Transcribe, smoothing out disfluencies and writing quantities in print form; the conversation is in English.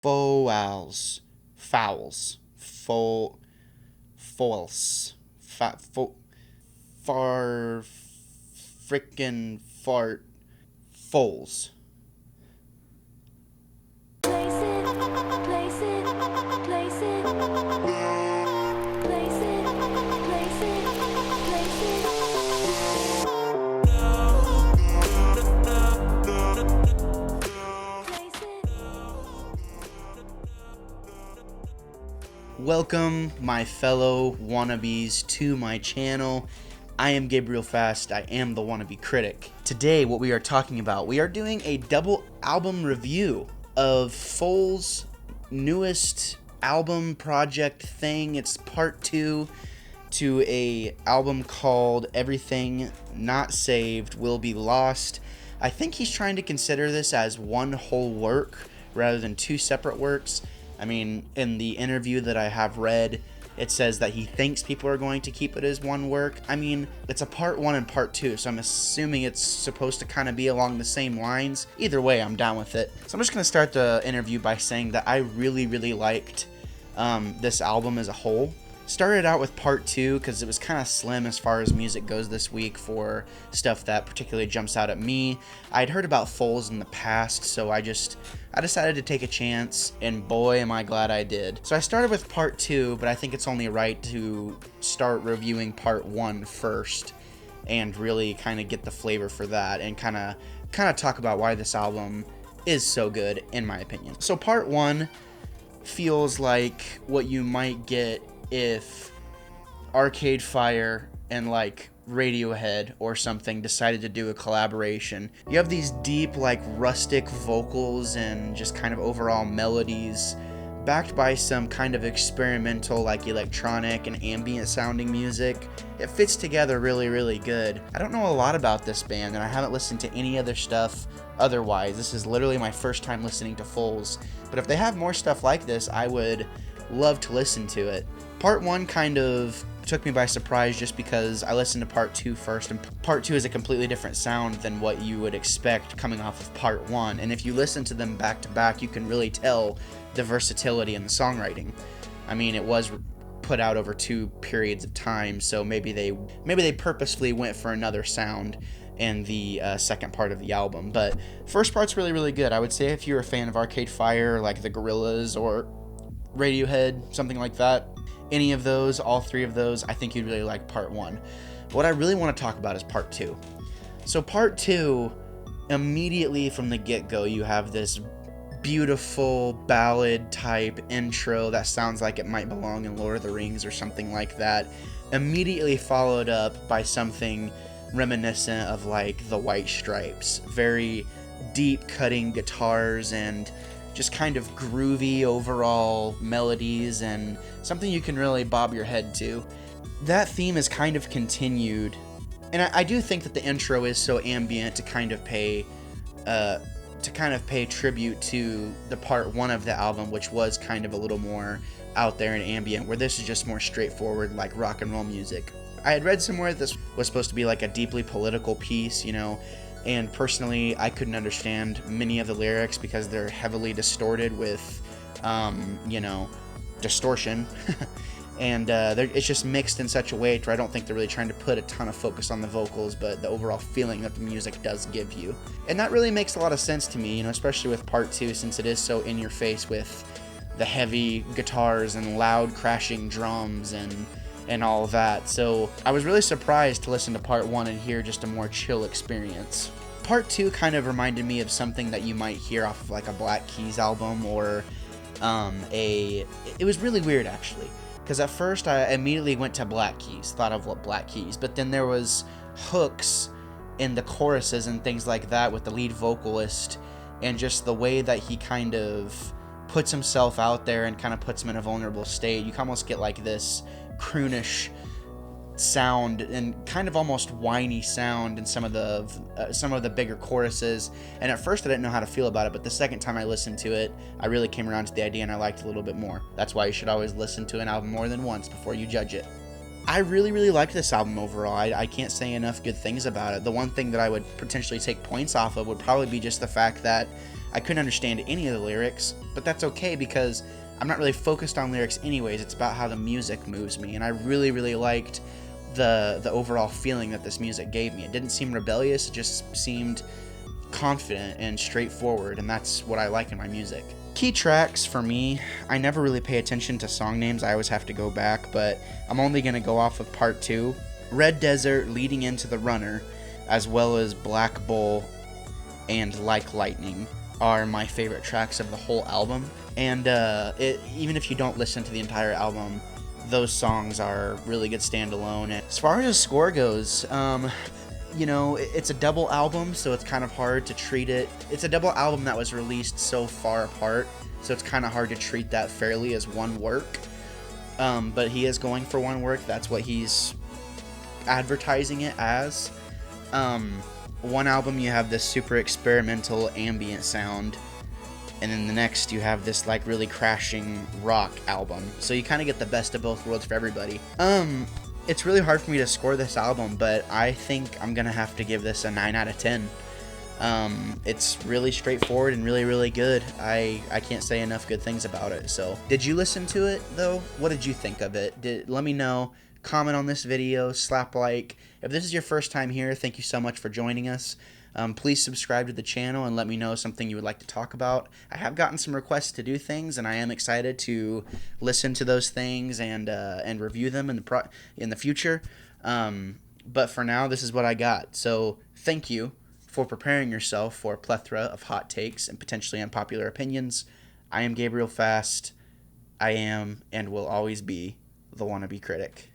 Foals. Fowls. False. Far. Frickin' fart. Foals. Place it, place it, place it, place it, place it, place it. Welcome, my fellow wannabes, to my channel. I am Gabriel Fast. I am the wannabe critic. Today, what we are talking about, we are doing a double album review of Foals' newest album project thing. It's part 2 to a album called Everything Not Saved Will Be Lost. I think he's trying to consider this as one whole work rather than two separate works. I mean, in the interview that I have read, it says that he thinks people are going to keep it as one work. I mean, it's a part 1 and part 2, so I'm assuming it's supposed to kind of be along the same lines. Either way, I'm down with it. So I'm just going to start the interview by saying that I really liked this album as a whole. Started out with part 2 because it was kind of slim as far as music goes this week for stuff that particularly jumps out at me. I'd heard about Foals in the past, so I decided to take a chance, and boy am I glad I did. So I started with part 2, but I think it's only right to start reviewing part 1 first and really kind of get the flavor for that and kind of talk about why this album is so good in my opinion. So part 1 feels like what you might get if Arcade Fire and like Radiohead or something decided to do a collaboration. You have these deep, like, rustic vocals and just kind of overall melodies backed by some kind of experimental, like, electronic and ambient sounding music. It fits together really good. I don't know a lot about this band, and I haven't listened to any other stuff otherwise. This is literally my first time listening to Foals, but if they have more stuff like this, I would love to listen to it. Part 1 kind of took me by surprise just because I listened to part 2 first, and part 2 is a completely different sound than what you would expect coming off of part 1, and if you listen to them back to back, you can really tell the versatility in the songwriting. I mean, it was put out over 2 periods of time, so maybe they purposefully went for another sound in the second part of the album, but first part's really good. I would say if you're a fan of Arcade Fire, like the Gorillaz or Radiohead, something like that, any of those, all 3 of those, I think you'd really like part 1. What I really want to talk about is part 2. So part 2, immediately from the get-go, you have this beautiful ballad type intro that sounds like it might belong in Lord of the Rings or something like that, immediately followed up by something reminiscent of like the White Stripes. Very deep cutting guitars and just kind of groovy overall melodies and something you can really bob your head to. That theme is kind of continued, and I do think that the intro is so ambient to kind of pay tribute to the part 1 of the album, which was kind of a little more out there and ambient, where this is just more straightforward, like rock and roll music. I had read somewhere that this was supposed to be like a deeply political piece, you know, and personally I couldn't understand many of the lyrics because they're heavily distorted with distortion and it's just mixed in such a way where I don't think they're really trying to put a ton of focus on the vocals, but the overall feeling that the music does give you. And that really makes a lot of sense to me, you know, especially with part 2, since it is so in your face with the heavy guitars and loud crashing drums and all of that. So I was really surprised to listen to part 1 and hear just a more chill experience. Part 2 kind of reminded me of something that you might hear off of like a Black Keys album or it was really weird actually, because at first I immediately went to Black Keys, thought of what Black Keys, but then there was hooks in the choruses and things like that with the lead vocalist, and just the way that he kind of puts himself out there and kind of puts him in a vulnerable state. You can almost get like this croonish sound and kind of almost whiny sound in some of the bigger choruses, and at first I didn't know how to feel about it, but the second time I listened to it, I really came around to the idea and I liked it a little bit more. That's why you should always listen to an album more than once before you judge it. I really liked this album overall. I can't say enough good things about it. The one thing that I would potentially take points off of would probably be just the fact that I couldn't understand any of the lyrics, but that's okay because I'm not really focused on lyrics anyways. It's about how the music moves me, and I really, really liked the overall feeling that this music gave me. It didn't seem rebellious, it just seemed confident and straightforward, and that's what I like in my music. Key tracks for me, I never really pay attention to song names. I always have to go back, but I'm only going to go off of part 2. Red Desert leading into The Runner, as well as Black Bull and Like Lightning are my favorite tracks of the whole album. And even if you don't listen to the entire album, those songs are really good standalone. And as far as the score goes, you know, it's a double album, so it's kind of hard to treat it. It's a double album that was released so far apart, so it's kind of hard to treat that fairly as one work. But he is going for one work. That's what he's advertising it as. One album you have this super experimental ambient sound, and then the next you have this like really crashing rock album. So you kind of get the best of both worlds for everybody. It's really hard for me to score this album, but I think I'm gonna have to give this a 9 out of 10. It's really straightforward and really, really good. I can't say enough good things about it. So, did you listen to it though? What did you think of it? Let me know. Comment on this video, slap like. If this is your first time here, thank you so much for joining us. Please subscribe to the channel and let me know something you would like to talk about. I have gotten some requests to do things, and I am excited to listen to those things and review them in the future. But for now, this is what I got. So thank you for preparing yourself for a plethora of hot takes and potentially unpopular opinions. I am Gabriel Fast. I am and will always be the wannabe critic.